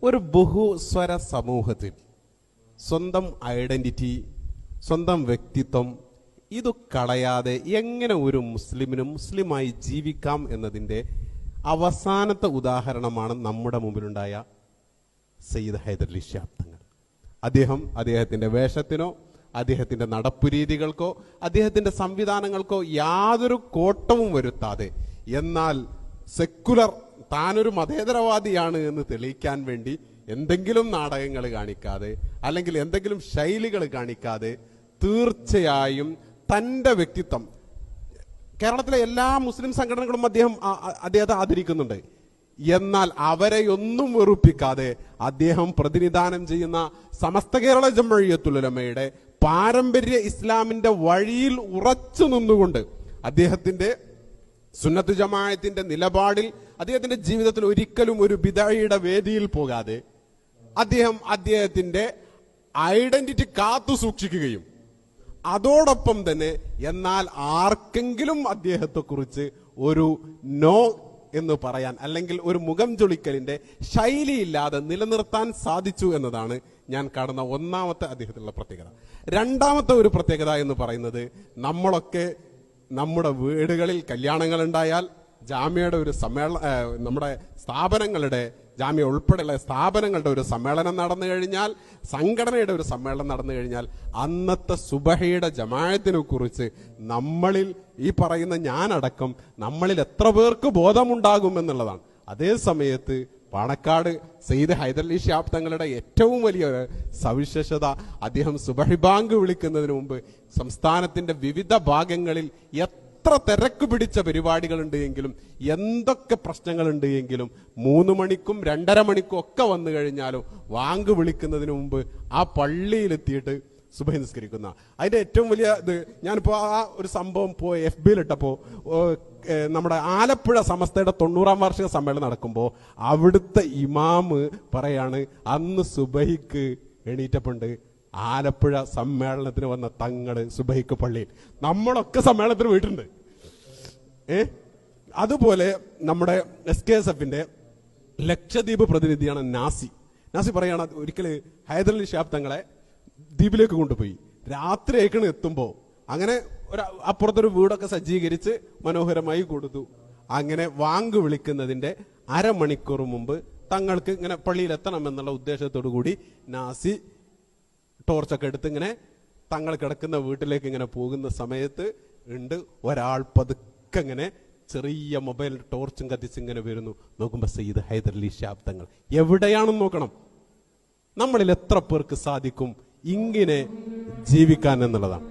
ഒരു ബഹുസ്വര സമൂഹത്തിൽ സ്വന്തം ഐഡന്റിറ്റി, സ്വന്തം വ്യക്തിത്വം ഇത് കളയാതെ എങ്ങനെ ഒരു മുസ്ലിമിനും മുസ്ലിമായി ജീവിക്കാം എന്നതിൻ്റെ അവസാനത്തെ ഉദാഹരണമാണ് നമ്മുടെ മുമ്പിലുണ്ടായ സയ്യിദ് ഹൈദരലി ശിഹാബ് തങ്ങൾ. അദ്ദേഹത്തിൻ്റെ വേഷത്തിനോ അദ്ദേഹത്തിൻ്റെ നടപ്പുരീതികൾക്കോ അദ്ദേഹത്തിൻ്റെ സംവിധാനങ്ങൾക്കോ യാതൊരു കോട്ടവും വരുത്താതെ, എന്നാൽ സെക്കുലർ താനൊരു മതേതരവാദിയാണ് എന്ന് തെളിയിക്കാൻ വേണ്ടി എന്തെങ്കിലും നാടകങ്ങൾ കാണിക്കാതെ അല്ലെങ്കിൽ എന്തെങ്കിലും ശൈലികൾ കാണിക്കാതെ തീർച്ചയായും തൻ്റെ വ്യക്തിത്വം, കേരളത്തിലെ എല്ലാ മുസ്ലിം സംഘടനകളും അദ്ദേഹത്തെ ആദരിക്കുന്നുണ്ട്, എന്നാൽ അവരെയൊന്നും വെറുപ്പിക്കാതെ അദ്ദേഹം പ്രതിനിധാനം ചെയ്യുന്ന സമസ്ത കേരള ജംഇയ്യത്തുൽ ഉലമയുടെ പാരമ്പര്യ ഇസ്ലാമിന്റെ വഴിയിൽ ഉറച്ചു നിന്നുകൊണ്ട് അദ്ദേഹത്തിന്റെ സുന്നത്ത് ജമാഅത്തിന്റെ നിലപാടിൽ അദ്ദേഹത്തിന്റെ ജീവിതത്തിൽ ഒരിക്കലും ഒരു ബിദഅയുടെ വേദിയിൽ പോകാതെ അദ്ദേഹത്തിന്റെ ഐഡന്റിറ്റി കാത്തു സൂക്ഷിക്കുകയും അതോടൊപ്പം തന്നെ എന്നാൽ ആർക്കെങ്കിലും അദ്ദേഹത്തെക്കുറിച്ച് ഒരു നോ എന്ന് പറയാൻ അല്ലെങ്കിൽ ഒരു മുഖം ചൊളിക്കലിന്റെ ശൈലിയില്ലാതെ നിലനിർത്താൻ സാധിച്ചു എന്നതാണ് ഞാൻ കാണുന്ന ഒന്നാമത്തെ അദ്ദേഹത്തിലുള്ള പ്രത്യേകത. രണ്ടാമത്തെ ഒരു പ്രത്യേകത എന്ന് പറയുന്നത്, നമ്മളൊക്കെ നമ്മുടെ വീടുകളിൽ കല്യാണങ്ങൾ ഉണ്ടായാൽ ജാമ്യയുടെ ഒരു നമ്മുടെ സ്ഥാപനങ്ങളുടെ ജാമ്യ ഉൾപ്പെടെയുള്ള സ്ഥാപനങ്ങളുടെ ഒരു സമ്മേളനം നടന്നു കഴിഞ്ഞാൽ, സംഘടനയുടെ ഒരു സമ്മേളനം നടന്നു കഴിഞ്ഞാൽ അന്നത്തെ സുബഹയുടെ ജമാഅത്തിനെ കുറിച്ച് നമ്മളിൽ ഈ പറയുന്ന ഞാനടക്കം നമ്മളിൽ എത്ര പേർക്ക് ബോധമുണ്ടാകുമെന്നുള്ളതാണ്. അതേ സമയത്ത് പാണക്കാട് സയ്യിദ് ഹൈദരലി ശിഹാബ് തങ്ങളുടെ ഏറ്റവും വലിയ സവിശേഷത, അദ്ദേഹം സുബഹി ബാങ്ക് വിളിക്കുന്നതിന് മുമ്പ് സംസ്ഥാനത്തിന്റെ വിവിധ ഭാഗങ്ങളിൽ എത്ര തിരക്ക് പിടിച്ച പരിപാടികളുണ്ട് എങ്കിലും എന്തൊക്കെ പ്രശ്നങ്ങളുണ്ട് എങ്കിലും 3 മണിക്കും 2:30 മണിക്കും ഒക്കെ വന്നു കഴിഞ്ഞാലും വാങ്ക് വിളിക്കുന്നതിന് മുമ്പ് ആ പള്ളിയിലെത്തിയിട്ട് സുബഹി നിസ്കരിക്കുന്ന. അതിന്റെ ഏറ്റവും വലിയ ഇത് ഞാനിപ്പോ ആ ഒരു സംഭവം FB-ലിട്ടപ്പോ നമ്മുടെ ആലപ്പുഴ സമസ്തയുടെ 90-ാം വാർഷിക സമ്മേളനം നടക്കുമ്പോൾ അവിടുത്തെ ഇമാമ് പറയാണ്, അന്ന് സുബഹിക്ക് എണീറ്റപ്പുണ്ട് ആലപ്പുഴ സമ്മേളനത്തിന് വന്ന തങ്ങള് സുബഹിക്ക് പള്ളിയിൽ. നമ്മളൊക്കെ സമ്മേളനത്തിന് പോയിട്ടുണ്ട്. അതുപോലെ നമ്മുടെ SKSF-ന്റെ ലക്ഷദ്വീപ് പ്രതിനിധിയാണ് നാസി പറയാണ്, ഒരിക്കല് ഹൈദരലി ശിഹാബ് തങ്ങളെ ദ്വീപിലേക്ക് കൊണ്ടുപോയി. രാത്രി അയക്കണ് എത്തുമ്പോ അങ്ങനെ അപ്പുറത്തൊരു വീടൊക്കെ സജ്ജീകരിച്ച് മനോഹരമായി കൊടുത്തു. അങ്ങനെ വാങ്ക് വിളിക്കുന്നതിന്റെ അരമണിക്കൂർ മുമ്പ് തങ്ങൾക്ക് ഇങ്ങനെ പള്ളിയിലെത്തണം എന്നുള്ള ഉദ്ദേശത്തോടു കൂടി നാസി ടോർച്ചൊക്കെ എടുത്ത് ഇങ്ങനെ തങ്ങൾ കിടക്കുന്ന വീട്ടിലേക്ക് ഇങ്ങനെ പോകുന്ന സമയത്ത് ഒരാൾ പതുക്കെ ഇങ്ങനെ ചെറിയ മൊബൈൽ ടോർച്ചും കത്തിച്ച് ഇങ്ങനെ വരുന്നു. നോക്കുമ്പോ സയ്യിദ് ഹൈദരലി ശിഹാബ് തങ്ങൾ എവിടെയാണെന്ന് നോക്കണം. നമ്മളിൽ എത്ര പേർക്ക് സാധിക്കും ഇങ്ങനെ ജീവിക്കാൻ എന്നുള്ളതാണ്.